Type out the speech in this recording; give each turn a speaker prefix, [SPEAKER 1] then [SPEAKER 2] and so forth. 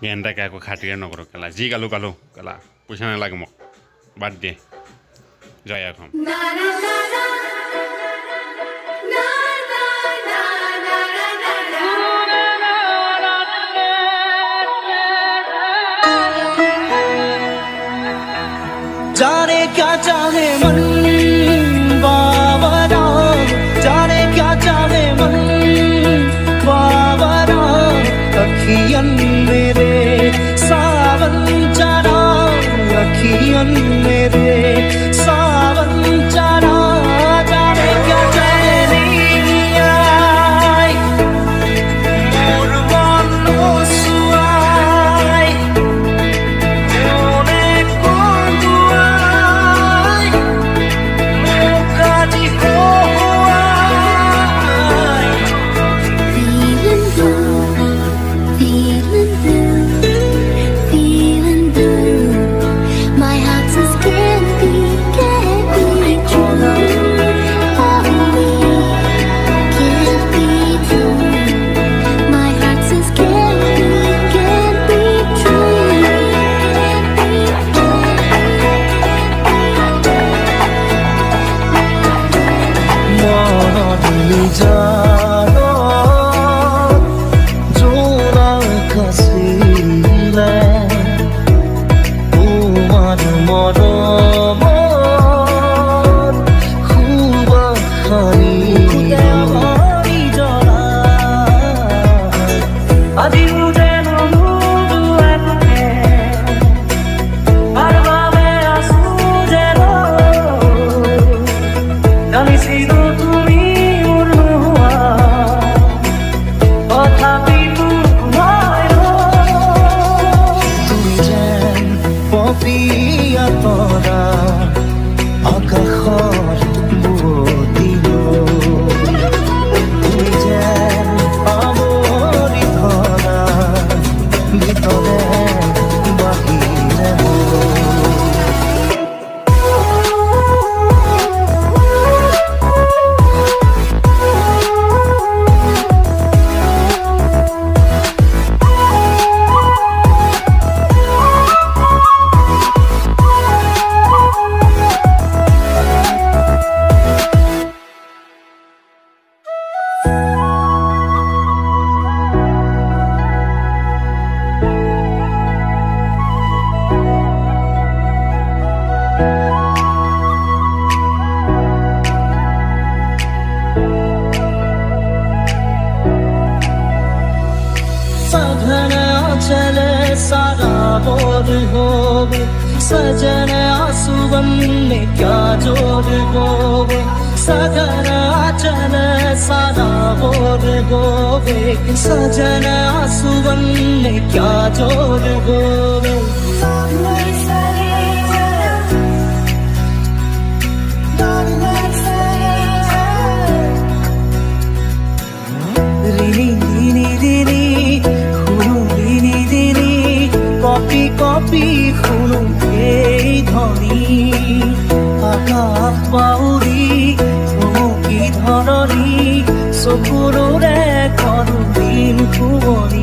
[SPEAKER 1] গেন্দাকে আকৌ খাতিৰে নকৰোঁ কেলা যি গালোঁ কেলা পইচা নালাগে মোক বাদ দিয়ে জয় এখন
[SPEAKER 2] जाने क्या चाहे मन बाबरा जाने क्या चाहे मन बाबरा अखियन मेरे सावन चरा अखियन मेरे सावन चरा जाने क्या चाहे नहीं आई मोर मन सुआई सजन आंसुवन में क्या जोर गोवे सजन आचल सारा बोर गोवे सजन आंसुवन में क्या जोर गोवे कॉपी कॉपी खुलूं धनी आकाश बाउरी চকুৰে ধৰণী চকুৰে কৰো দিন শুৱনি